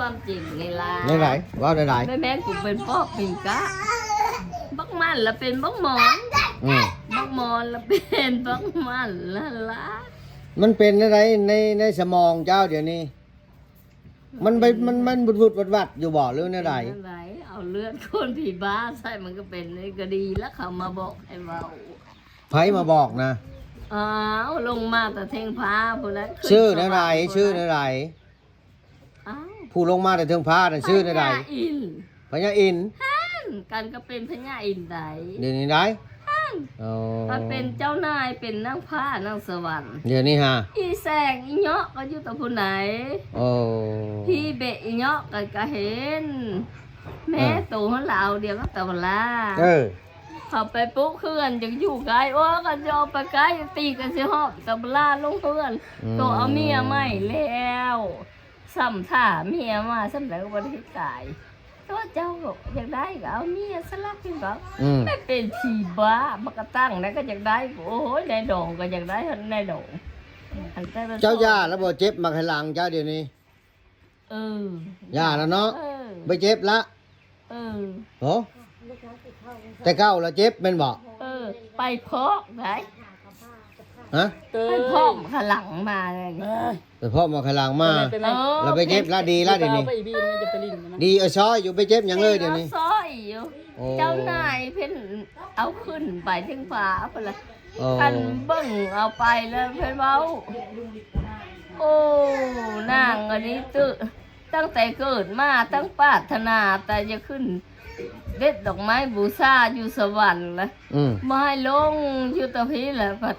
ความจริงนี่ล่ะ ไหนว่าไหน แม่กูเป็นปอบเป็นกะบักมันละเป็นบักหมอน บักหมอนละเป็นบักมันละ มันเป็นอะไรในสมองเจ้าเดี๋ยวนี้มันไปมันบุดวัดอยู่บ่หรือในไหน เอาเลือดคนผีบ้าใส่มันก็เป็นนี่ก็ดีแล้วเขามาบอกให้เว้า ไผมาบอกนะ อ้าวลงมาแต่เทงพาผู้นั้น ชื่อในไหนชื่อในไหน อ้าว ผู้ลงมาแต่เทิงฟ้าน่ะชื่อในไหน พญาอิน พญาอิน กันก็เป็นพญาอินได เดี๋ยวนี้ได้อ๋อ ก็เป็นเจ้านายเป็นนางฟ้านางสวรรค์ เดี๋ยวนี้ฮะ อีแสงอีเนาะก็อยู่แต่ผู้ไหน โอ้ พี่เบะอีเนาะก็เห็น แม่ตู่ของเราเดียวก็ตะวันละ เขาไปปุ๊บเพื่อนจะอยู่ไกลโอ้กันจะเอาไปไกลตีกันสิฮอบตะบลาลงเพื่อนตัวเอาเมียใหม่แล้วซ้ำท่าเมียมาซ้ำแล้ววันที่ตายตัวเจ้าอยากได้ก็เอาเมียสลักขึ้นก็ไม่เป็นผีบ้าบักกะตั้งแล้วก็อยากได้โอ้ยในดงก็อยากได้ในดง เจ้าย่าแล้วบ่เจ็บมาให้หลังเจ้าเดี๋ยวนี้ย่าแล้วเนาะไปเจ็บละโอ้แต่เก้าแล้วเจ็บเป็นบ่ไปพอกไหน ฮะ ไปพอกขลังมาเลย ไปพ่อมาให้หลังมาแล้วไปเจ็บละดีละเดี๋ยวนี้ดีซอยอยู่ไปเจ็บอย่างเลยเดี๋ยวนี้ ซอยอยู่เจ้านายเพิ่นเอาขึ้นไปถึงฟ้าเพิ่นละกันเบิ่งเอาไปแล้วเพิ่นเว้าโอ้นางอันนี้ตั้งแต่เกิดมาตั้งปรารถนาแต่จะขึ้นเด็ดดอกไม้บูชาอยู่สวรรค์ละมาให้ลงอยู่ตะพีแหละพัด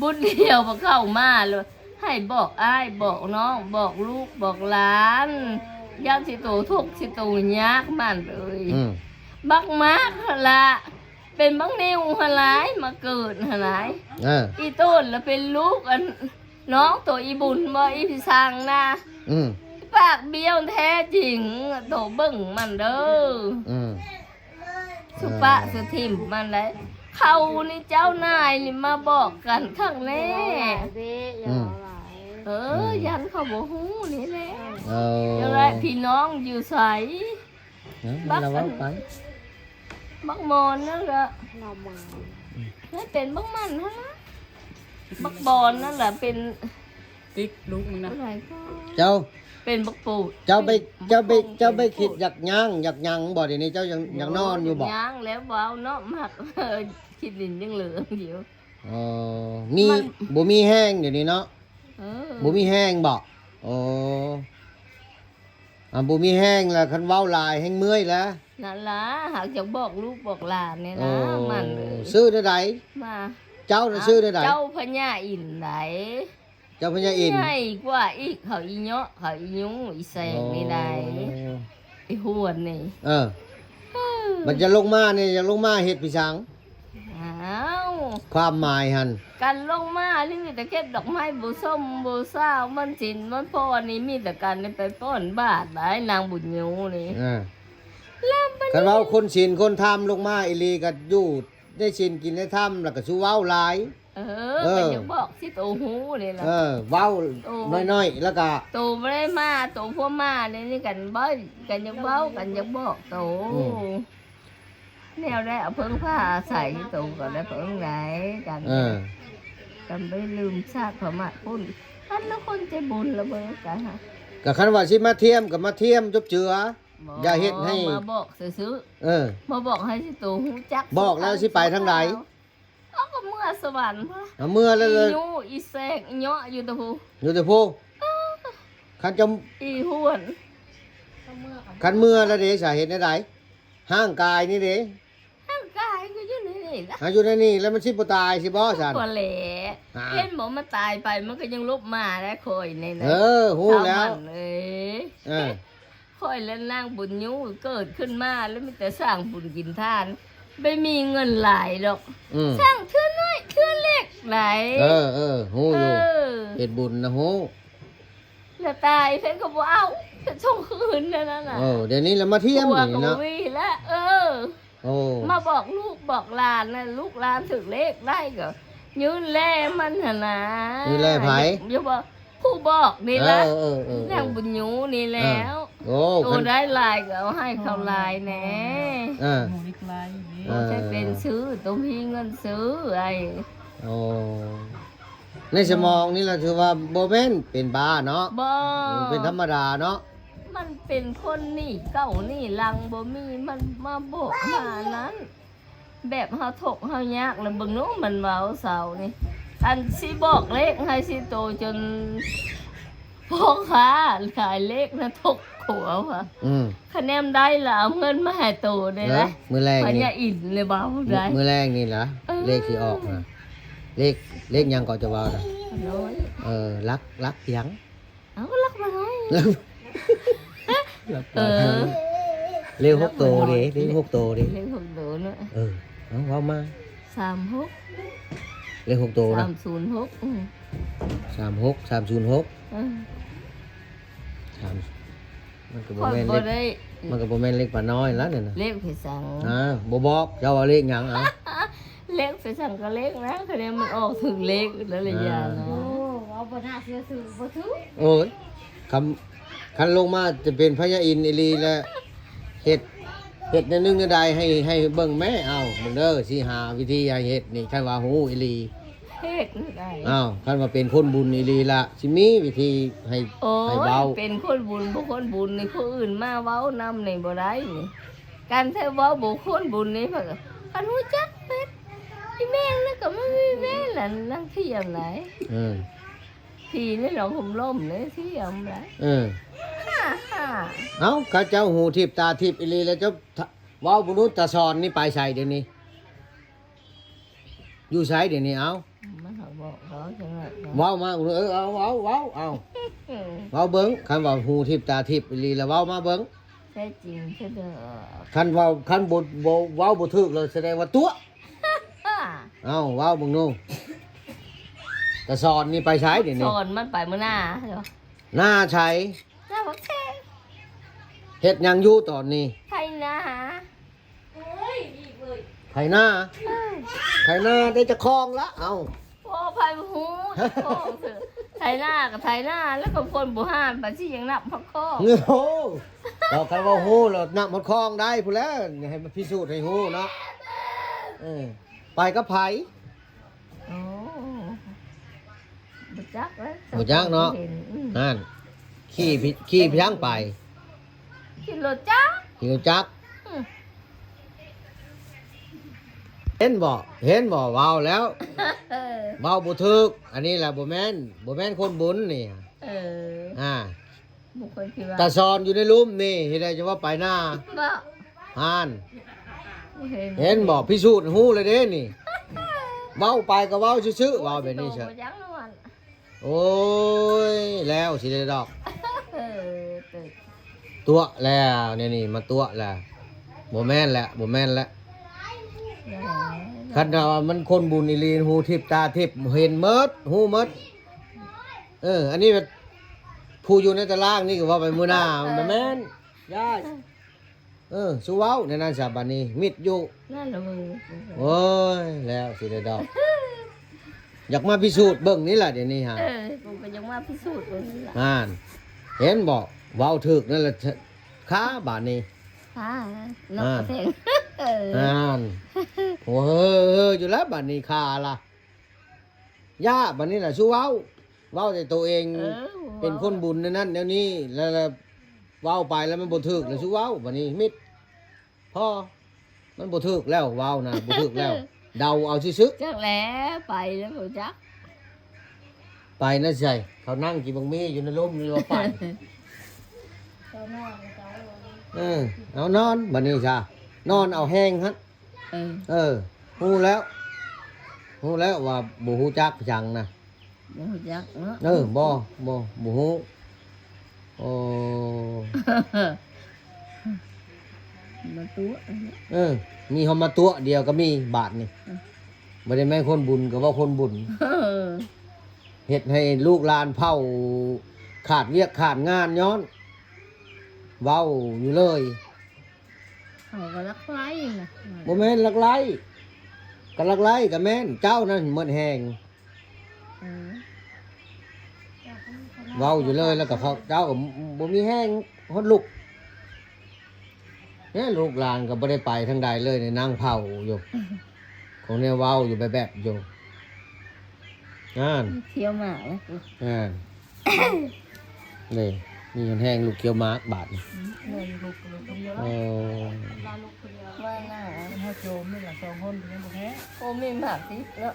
บุญเดียวมาเข้ามาเลยให้บอกอ้ายบอกน้องบอกลูกบอกหลานย่างสิโตทุกสิโตยากมันเลยบักมากหละเป็นบักนิ้วหลายมาเกิดหลายอีต้นแล้วเป็นลูกอันน้องตัวอีบุญบ่อีพิสังนะปากเบี้ยวแท้จริงโตเบิ่งมันเด้อสุปะสุทิมมันเลยเขานี่เจ้านายนี่มาบอกกันข้างแน่ยันเขาบอกฮู้นี่แหละยังไงพี่น้องอยู่ใสบักมอนนั่นแหละนั่นเป็นบักมันฮะบักบอลนั่นแหละเป็นติ๊กลูกมึงนะเจ้าเป็นบักปูเจ้าไปคิดอยากยังบ่เดี๋ยวนี้เจ้ายังนอนอยู่บ่ยังแล้วบ่เอาเนาะมากคิดดินยังเหลืออยู่มีบ่มีแห้งเดี๋ยวนี้เนาะบ่มีแห้งบ่บ่มีแห้งแล้วคันเว้าหลายแห้งเมื่อยแล้วนั่นล่ะหากจะบอกลูกบอกหลานเนี่ยนะมันซื้อได้ไดมาเจ้าน่ะซื้อได้ไดเจ้าพญาอินไดเจ้าพญาอินใหญ่กว่าอีกเขาอีเนาะเขาอียุงอีแสงนี่ได้ไอ้หวนนี่มันจะลงมาเนี่ยจะลงมาเฮ็ดพี่ช้างความหมายหั่นกันลงมานี่มีแต่เก็บดอกไม้บูส้มบูซ่ามันสินมันพ่อนี่มีแต่กันไปป้อนบาทได้นางบุญยูนี่คันเว้าคนศีลคนธรรมลงมาอีหลีก็อยู่ได้ศีลกินได้ธรรมแล้วก็สู้เว้าหลายก็ยังบอกสิโตหูนี่ล่ะเว้าน้อยๆแล้วก็โตบ่ได้มาโตพวกมานี่กันบ่กันยังเว้ากันยังบอกโตแนวได้เอาเพิ่งผ้าใส่โตก็ได้เพิ่งไหนกันไม่ลืมชาติพม่าพุ่นท่านแล้วคนใจบุญละเบ้อกันฮะก็คันว่าสิมาเทียมกับมาเทียมจบเจืออย่าเฮ็ดให้มาบอกซื้อมาบอกให้สิโตหูจักบอกแล้วสิไปทางไหนก็เมื่อสวรรค์เมื่อแล้วเลยอีแซกอีเนาะอยู่ตะพูคันจะอีห้วนคันเมื่อแล้วเด้สาเหตุใดห่างกายนี่เด้ห่างกายก็อยู่ในนี่ล่ะอยู่ในนี่แล้วมันสิบ่ตายสิบ่ซั่นบ่แหละเห็นบ่มันตายไปมันก็ยังลุกมาแล้วค่อยนี่นะฮู้แล้วค่อยแล้วนางบุญยูเกิดขึ้นมาแล้วมีแต่สร้างบุญกินทานไม่มีเงินหลายดอกสร้างเทื่อน้อยเทื่อเล็กหลายฮู้อยู่เฮ็ดบุญนะฮู้แล้วตายเพิ่นก็บ่เอาส่งคืนนั่นน่ะเดี๋ยวนี้เรามาเทียมนี่นะแล้วมาบอกลูกบอกหลานนะลูกหลานถึงเลขได้ก็ยืนแลมันหั่นน่ะยืนแลไผอย่าบอกผู้บอกนี่ล่ะนางบุญยูนี่แล้ว โอ้ โต คัน ได้ลายก็เอาให้เขาลายแหน่ อ่า หูนี่ไกลนี่ อ่า ใช้เป็นซื้อต้องมีเงินซื้อไอ้ โอ้ในสมองนี่เราถือว่าบ่แม่นเป็นบ้าเนาะ บ่ เป็นธรรมดาเนาะ มันเป็นคนนี่เก่านี่ลังบ่มีมันมาโบกมานั้น แบบเฮาถกเฮายากแล้วเบิ่งโน้มันเว้าเสานี่อันสิบอกเลขให้สิโตจนพ่อค้าขายเลขนะถกขัวว่ะ อืม คะแนนได้แล้วเอาเงินมาให้โตได้ เน แล้ อะมือแรก พ นี่ ญาอินเลยเบาได้ มือแรกนี่ล่ะเลขที่ออกนะเลขยังก็จะเว้าน่ะ น้อย รักยัง เอาลักมาน้อย เออ เลข6ตัวดิเลข6ตัวดิ เลขหกโตเนอะ เอาเว้ามา 36 เลข6ตัวนะ 306 36 306 เออ มันก็ ค บ่ น แม่น บ่ เลข ได้ มันก็บ่แม่นเลขปานน้อยแล้วเนี่ยนะ เลขไปสั่ง บ่บอกเจ้าว่าเลขหยังเอา เลขไปสั่งก็เลขนะคะแนนมันออกถึงเลขแล้วระยะนะ โอ้เอาบ่น่าเชื่อถือบ่ถือ โอ้ยคันลงมาจะเป็นพญาอินทร์อีหลีและเฮ็ดในนึงใดให้เบิ่งแม่เอาเบิ่งเด้อสิหาวิธีให้เฮ็ดนี่คันว่าฮู้อีหลี เลขได้ อ้าวคันว่าเป็นคนบุญอีหลีละสิมีวิธีให้ โอ้ ให้ ย เว้า เป็นคนบุญบ่คนบุญนี่ผู้อื่นมาเว้านำนี่บ่ได้นี่การเทเว้าบ่คนบุญนี่เพิ่นก็คันรู้จักเป็ดอีแม่งนั่นก็ไม่มีแม่ล่ะนั่งเที่ยมไหน เออ พี่นี่หลงผมล่มเลยเที่ยมไหน เออ ฮ่าฮ่า เอ้าข้าเจ้าหูทิพย์ตาทิพย์อีหลีแล้วเจ้าเว้าบุรุษตาซอนนี่ไปใส่เดี๋ยวนี้ อยู่ไสเดี๋ยวนี้เอ้า มันเขาบอกเขาจังได๋ เว้ามาเอาเว้าเอา อืม เว้าเบิ่งคันว่าหูทิพย์ตาทิพย์อีหลีแล้วเว้ามาเบิ่ง แท้จริงแท้เด้อ คันเว้าคันบ่เว้าบ่ถูกเลยแสดงว่าตัว ฮ่า เอ้าเว้าเบิ่งนู่นตาซอนนี่ไปใช้เดี๋ยว ส นี้ อนมันไปมื้อหน้าเด้อ หน้าใช้ จ้าบอกแท้ เฮ็ดหยังอยู่ตอนนี้ ไทยนะ ไถหน้าไถหน้าได้จะคลองละเอ้า พ่อพายหูพ่อเถอะไทยหน้ากับไทยหน้าแล้วก็คนบุห้านไปที่ยังนับพักข้อ เงโหเราคันว่าฮู้แล้วนักมันคลองได้พุ่นแล้วให้มันพิสูจน์ให้ฮู้เนาะไปกับไผ โอ้บุจักแล้ว บ่จักเนาะ นั่นขี่พยังไป ขี่รถจัก ขี่รถจักร อืม เห็นบ่เว้าแล้ว เออ เว้าบ่ถูกอันนี้แหละบ่แม่นคนบุญนี่ เออ อ่า บุคคลคิดว่า ตาซอนอยู่ในหลุมนี่เฮ็ดได้จะว่าไปหน้า บ่ ห่าน เห็น เห็นบ่พิสูจน์ฮู้เลยเด้นี่เว้าไปก็เว้าซื่อๆเว้าแบบนี้เฉย บ่จักนวล โอ้ยแล้วสิได้ดอก เออตึก ตัวแล้วนี่มาตัวแล้วบ่แม่นแล้วบ่แม่นแล้วคันว่ามันคนบุญอีหลีหูทิพย์ตาทิพย์เห็นหมดฮู้หมดอันนี้แบบผู้อยู่ในตารางนี่ก็ว่าไปมื้อหน้าบ่แม่นยายสู้เว้าในนั้นซะบัดนี้มิดอยู่ นั่นละมึง โอ้ยแล้วสิได้ดอก อยากมาพิสูจน์เบิ่งนี่ล่ะเดี๋ยวนี้ฮะ กูก็ยังว่าพิสูจน์ตัวนี้ล่ะ เห็นบ่เว้าถึกนั่นแหละค้าบาดนี้ ฮ่านกกระเทงเออ โอ้เฮ้ออยู่แล้วบัดนี้ค่าล่ะย่าบัดนี้ล่ะสู้เว้าแต่ตัวเอง เป็นคนบุญในนั้นเดี๋ยวนี้แล้วเว้าไปแล้วมันบ่ถึกแล้วสู้เว้าบัดนี้มิดพ่อมันบ่ถึกแล้วเว้านะบ่ถึกแล้ว เดาเอาซื่อ จักแล้วไปแล้วบ่จัก ๆไปนะใช่เขานั่งกินบังมีอยู่ในร่มนี่ว่าไป เจ้านอนเจ้า เอานอนบัดนี้จ้ะนอนเอาแห้งฮะ เออ ฮู้แล้วว่าบ่ฮู้จักจังนะ บ่จักเนาะ บ่ฮู้โอ้ มาตัว มีเฮามาตัวเดียวก็มีบาทนี่บ่ได้แม่นคนบุญก็ว่าคนบุญ เฮ็ดให้ลูกหลานเผาขาดเวียกขาดงานย้อน เว้าอยู่เลย เขาก็รักไล่นะ บ่แม่นลักไล่ก็ลักไล่ก็แม่นเจ้านั่นหมดแหง เออ เว้าอยู่เลยแล้วก็เขาเจ้าก็บ่มีแห้ง ฮอดลูกเนี่ยลูกหลานก็บ่ได้ไปทางใดเลยในนั่งเผาอยู่ ของเนี่ยเว้าอยู่แบบอยู่นั่น เที่ยวหมากนะ นี่นี่มันแห้งลูกเกี๊ยวม้าบาทนี่ เงินลูกเดียว เออ ลาลูกคนเดียว ว่าหน้า เป็นเฮาโจมนี่ล่ะ2คนเป็นบ่แพ้ โอ้มีหมากสิแล้ว